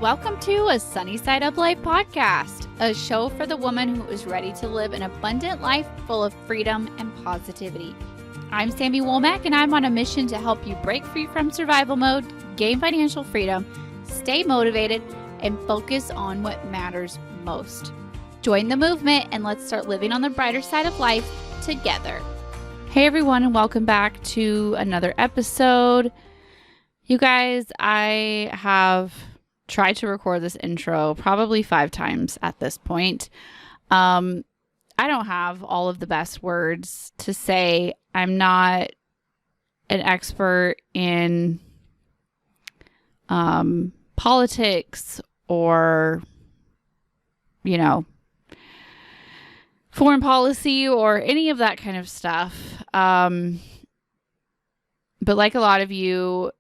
Welcome to a Sunny Side Up Life podcast, a show for the woman who is ready to live an abundant life full of freedom and positivity. I'm Sami and I'm on a mission to help you break free from survival mode, gain financial freedom, stay motivated, and focus on what matters most. Join the movement and let's start living on the brighter side of life together. Hey everyone, and welcome back to another episode. You guys, I have tried to record this intro probably 5 times at this point. I don't have all of the best words to say. I'm not an expert in politics or, foreign policy or any of that kind of stuff. But like a lot of you,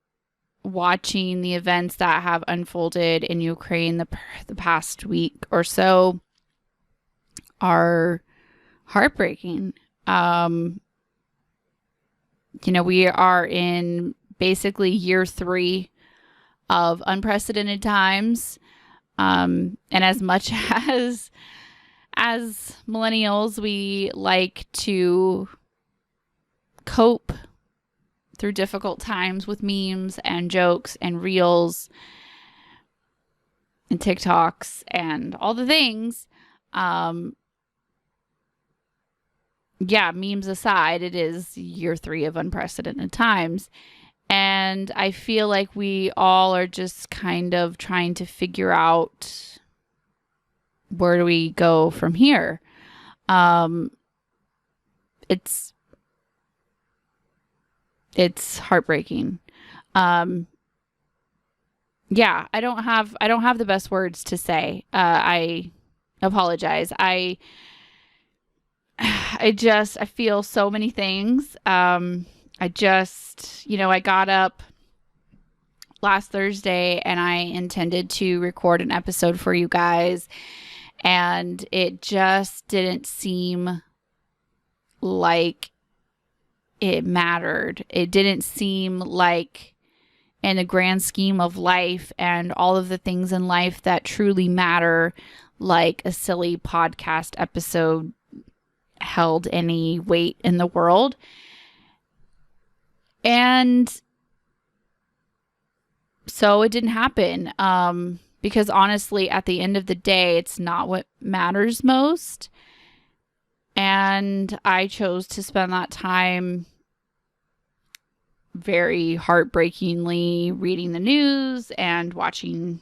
watching the events that have unfolded in Ukraine the past week or so are heartbreaking. We are in basically year 3 of unprecedented times. And as much as millennials, we like to cope through difficult times with memes and jokes and reels and TikToks and all the things. Memes aside, it is year 3 of unprecedented times. And I feel like we all are just kind of trying to figure out, where do we go from here? It's heartbreaking. I don't have the best words to say. I apologize. I feel so many things. I got up last Thursday and I intended to record an episode for you guys, and it just didn't seem like it mattered. It didn't seem like, in the grand scheme of life and all of the things in life that truly matter, like a silly podcast episode held any weight in the world. And so it didn't happen. Because honestly, at the end of the day, it's not what matters most. And I chose to spend that time very heartbreakingly reading the news and watching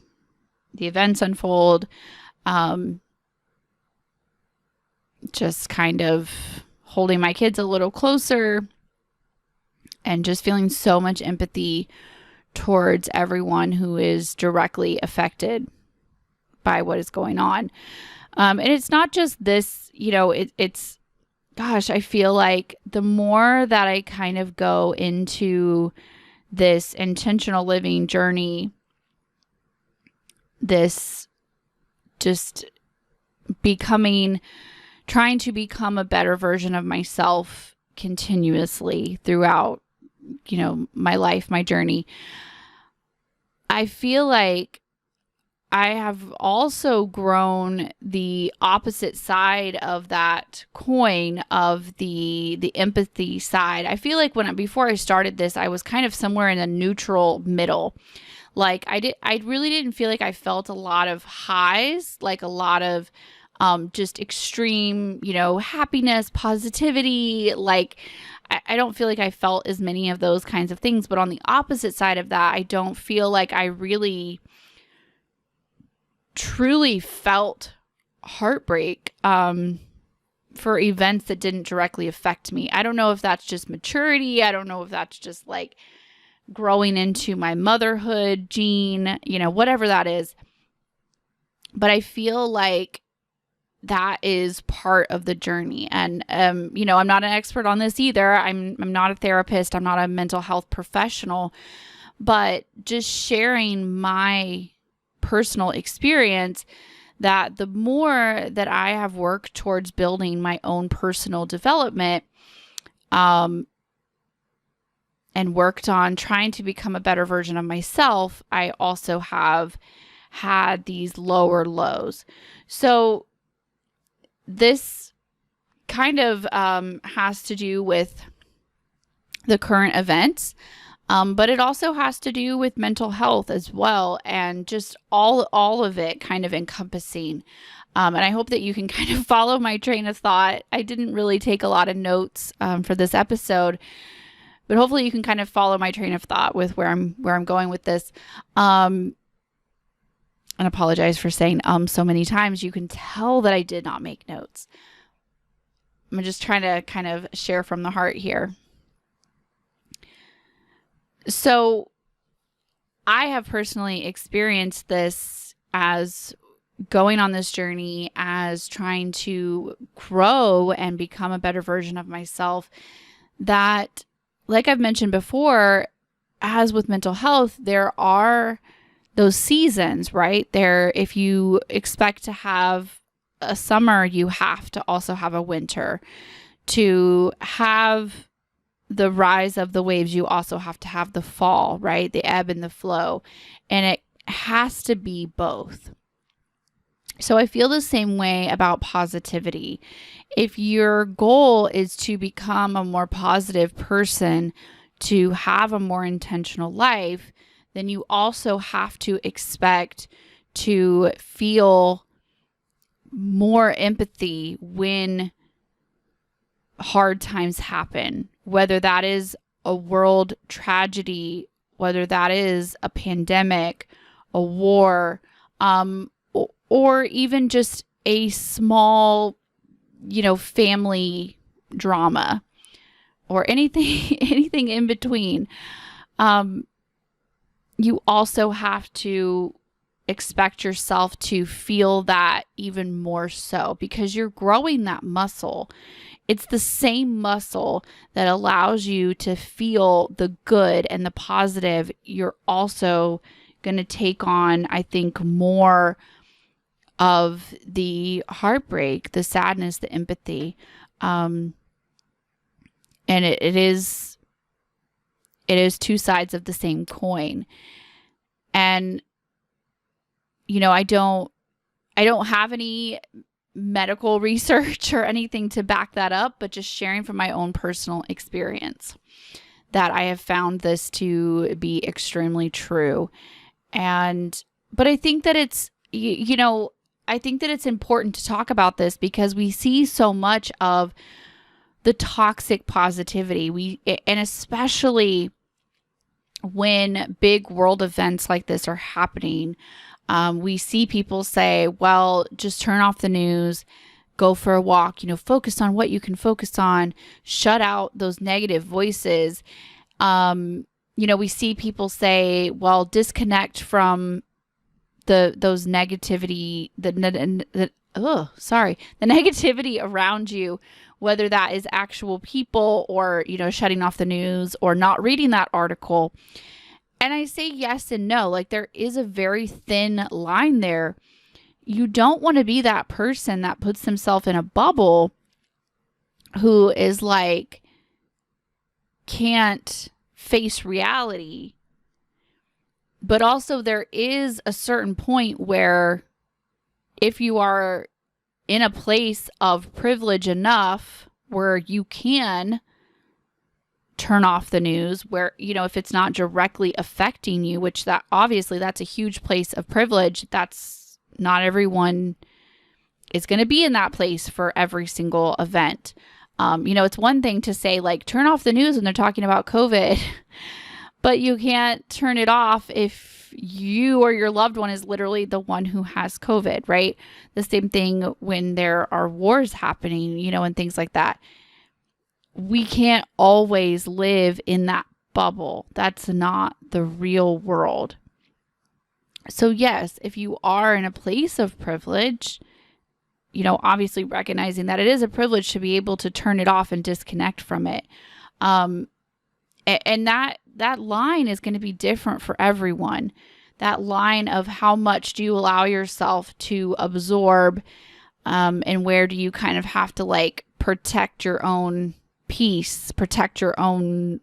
the events unfold. Just kind of holding my kids a little closer and just feeling so much empathy towards everyone who is directly affected by what is going on. And it's not just this, I feel like the more that I kind of go into this intentional living journey, this just trying to become a better version of myself continuously throughout, my life, my journey, I feel like I have also grown the opposite side of that coin, of the empathy side. I feel like before I started this, I was kind of somewhere in the neutral middle. Like I really didn't feel like I felt a lot of highs, like a lot of just extreme, happiness, positivity. Like I don't feel like I felt as many of those kinds of things. But on the opposite side of that, I don't feel like I really truly felt heartbreak for events that didn't directly affect me. I don't know if that's just maturity. I don't know if that's just like growing into my motherhood gene, whatever that is. But I feel like that is part of the journey. And, I'm not an expert on this either. I'm not a therapist. I'm not a mental health professional, but just sharing my personal experience, that the more that I have worked towards building my own personal development, and worked on trying to become a better version of myself, I also have had these lower lows. So this kind of has to do with the current events, but it also has to do with mental health as well, and just all of it kind of encompassing. And I hope that you can kind of follow my train of thought. I didn't really take a lot of notes for this episode, but hopefully you can kind of follow my train of thought with where I'm going with this. And apologize for saying so many times. You can tell that I did not make notes. I'm just trying to kind of share from the heart here. So I have personally experienced this as going on this journey, as trying to grow and become a better version of myself, that, like I've mentioned before, as with mental health, there are those seasons, right? There, if you expect to have a summer, you have to also have a winter. To have the rise of the waves, you also have to have the fall, right? The ebb and the flow. And it has to be both. So I feel the same way about positivity. If your goal is to become a more positive person, to have a more intentional life, then you also have to expect to feel more empathy when hard times happen, whether that is a world tragedy, whether that is a pandemic, a war, or even just a small, family drama, or anything in between. You also have to expect yourself to feel that even more so, because you're growing that muscle. It's the same muscle that allows you to feel the good and the positive. You're also going to take on, I think, more of the heartbreak, the sadness, the empathy. And it is two sides of the same coin. And, I don't have any medical research or anything to back that up, but just sharing from my own personal experience that I have found this to be extremely true. But I think that it's, I think that it's important to talk about this, because we see so much of the toxic positivity. And especially when big world events like this are happening, we see people say, well, just turn off the news, go for a walk, focus on what you can focus on, shut out those negative voices. We see people say, well, disconnect from those negativity, the negativity around you, whether that is actual people or, shutting off the news or not reading that article. And I say yes and no. Like, there is a very thin line there. You don't want to be that person that puts himself in a bubble who is like, can't face reality. But also there is a certain point where if you are in a place of privilege enough where you can turn off the news, where, if it's not directly affecting you, which that obviously that's a huge place of privilege. That's not everyone is going to be in that place for every single event. It's one thing to say, like, turn off the news when they're talking about COVID, but you can't turn it off if you or your loved one is literally the one who has COVID, right? The same thing when there are wars happening, and things like that. We can't always live in that bubble. That's not the real world. So yes, if you are in a place of privilege, obviously recognizing that it is a privilege to be able to turn it off and disconnect from it. And that line is going to be different for everyone. That line of how much do you allow yourself to absorb, and where do you kind of have to like protect your own peace, protect your own,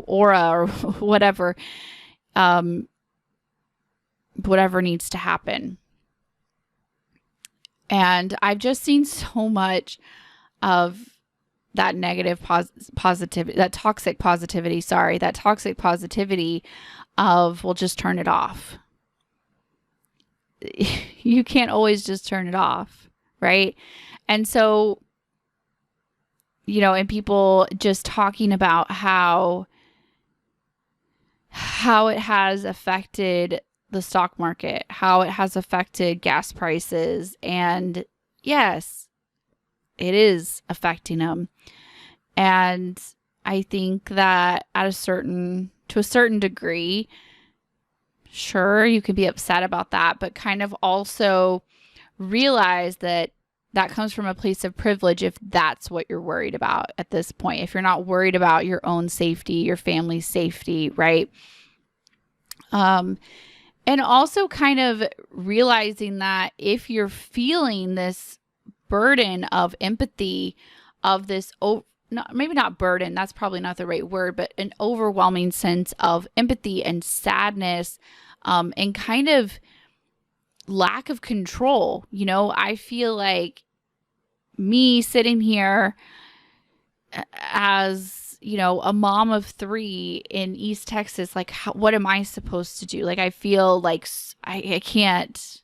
aura or whatever. whatever needs to happen. And I've just seen so much of that negative positivity, that toxic positivity of, well, just turn it off. You can't always just turn it off, right? And so, and people just talking about how it has affected the stock market, how it has affected gas prices. And yes, it is affecting them. And I think that to a certain degree, sure, you can be upset about that, but kind of also realize that comes from a place of privilege if that's what you're worried about at this point. If you're not worried about your own safety, your family's safety, right? And also kind of realizing that if you're feeling this burden of empathy, of this, maybe not burden, that's probably not the right word, but an overwhelming sense of empathy and sadness, and kind of lack of control. I feel like me sitting here as, a mom of 3 in East Texas, like, what am I supposed to do? Like, I feel like I can't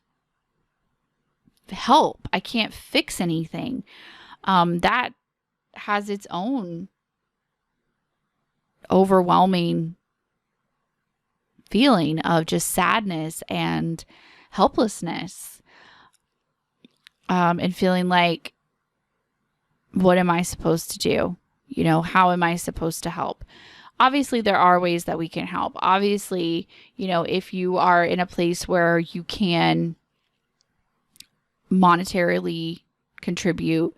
help. I can't fix anything. That has its own overwhelming feeling of just sadness and helplessness, and feeling like, what am I supposed to do? How am I supposed to help? Obviously, there are ways that we can help. Obviously, if you are in a place where you can monetarily contribute,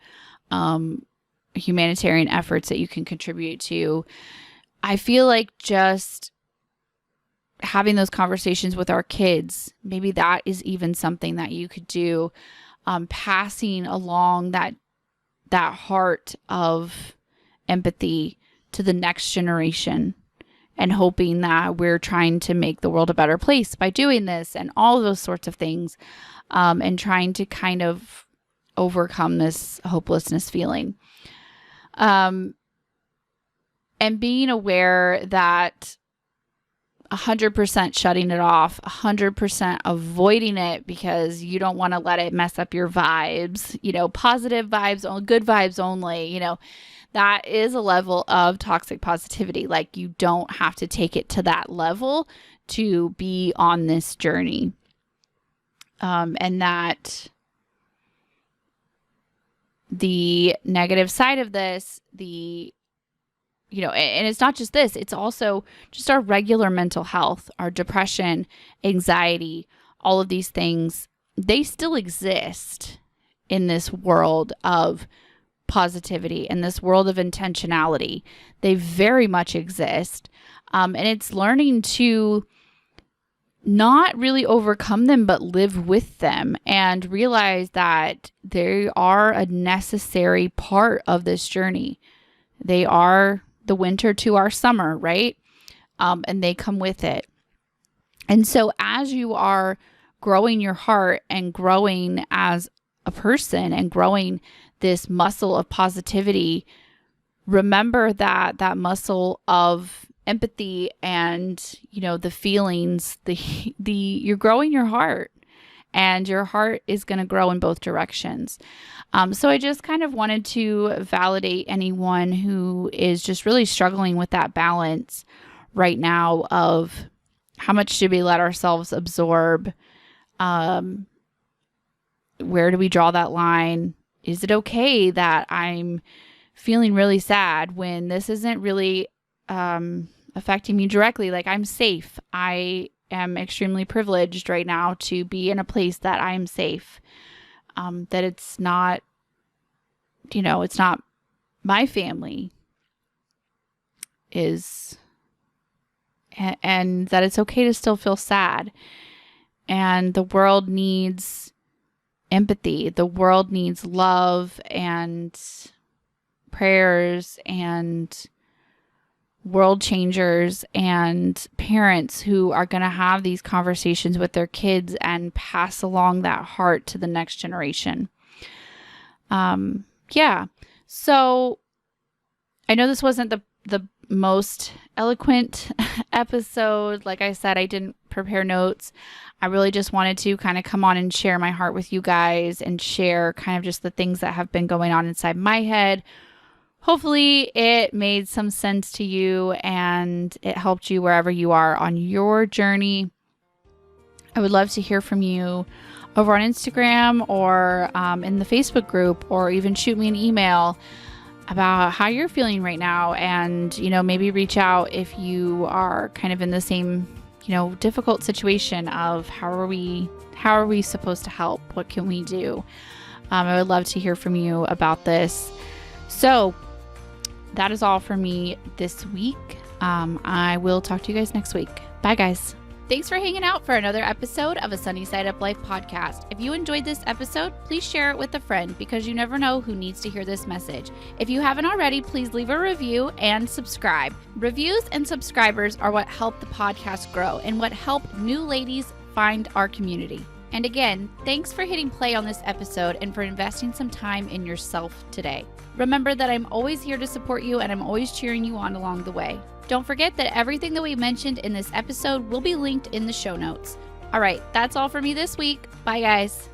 humanitarian efforts that you can contribute to, I feel like just having those conversations with our kids, maybe that is even something that you could do, passing along that heart of empathy to the next generation, and hoping that we're trying to make the world a better place by doing this, and all of those sorts of things, and trying to kind of overcome this hopelessness feeling. And being aware that 100% shutting it off, 100% avoiding it because you don't want to let it mess up your vibes, positive vibes, good vibes only, that is a level of toxic positivity. Like, you don't have to take it to that level to be on this journey. And that the negative side of this, and it's not just this, it's also just our regular mental health, our depression, anxiety, all of these things, they still exist in this world of positivity, in this world of intentionality. They very much exist. And it's learning to not really overcome them, but live with them, and realize that they are a necessary part of this journey. They are the winter to our summer, right? And they come with it. And so as you are growing your heart and growing as a person and growing this muscle of positivity, remember that muscle of empathy and, the feelings, you're growing your heart, and your heart is going to grow in both directions. So I just kind of wanted to validate anyone who is just really struggling with that balance right now of how much should we let ourselves absorb? Where do we draw that line? Is it okay that I'm feeling really sad when this isn't really affecting me directly? Like, I'm safe. I am extremely privileged right now to be in a place that I'm safe. That it's not, it's not my family and that it's okay to still feel sad. And the world needs empathy. The world needs love and prayers and world changers and parents who are going to have these conversations with their kids and pass along that heart to the next generation. Yeah. So I know this wasn't the most eloquent episode. Like I said, I didn't prepare notes. I really just wanted to kind of come on and share my heart with you guys and share kind of just the things that have been going on inside my head. Hopefully it made some sense to you and it helped you wherever you are on your journey. I would love to hear from you over on Instagram or in the Facebook group, or even shoot me an email about how you're feeling right now. And, maybe reach out if you are kind of in the same, difficult situation of how are we supposed to help? What can we do? I would love to hear from you about this. So that is all for me this week. I will talk to you guys next week. Bye, guys. Thanks for hanging out for another episode of a Sunny Side Up Life podcast. If you enjoyed this episode, please share it with a friend, because you never know who needs to hear this message. If you haven't already, please leave a review and subscribe. Reviews and subscribers are what help the podcast grow and what help new ladies find our community. And again, thanks for hitting play on this episode and for investing some time in yourself today. Remember that I'm always here to support you and I'm always cheering you on along the way. Don't forget that everything that we mentioned in this episode will be linked in the show notes. All right, that's all for me this week. Bye, guys.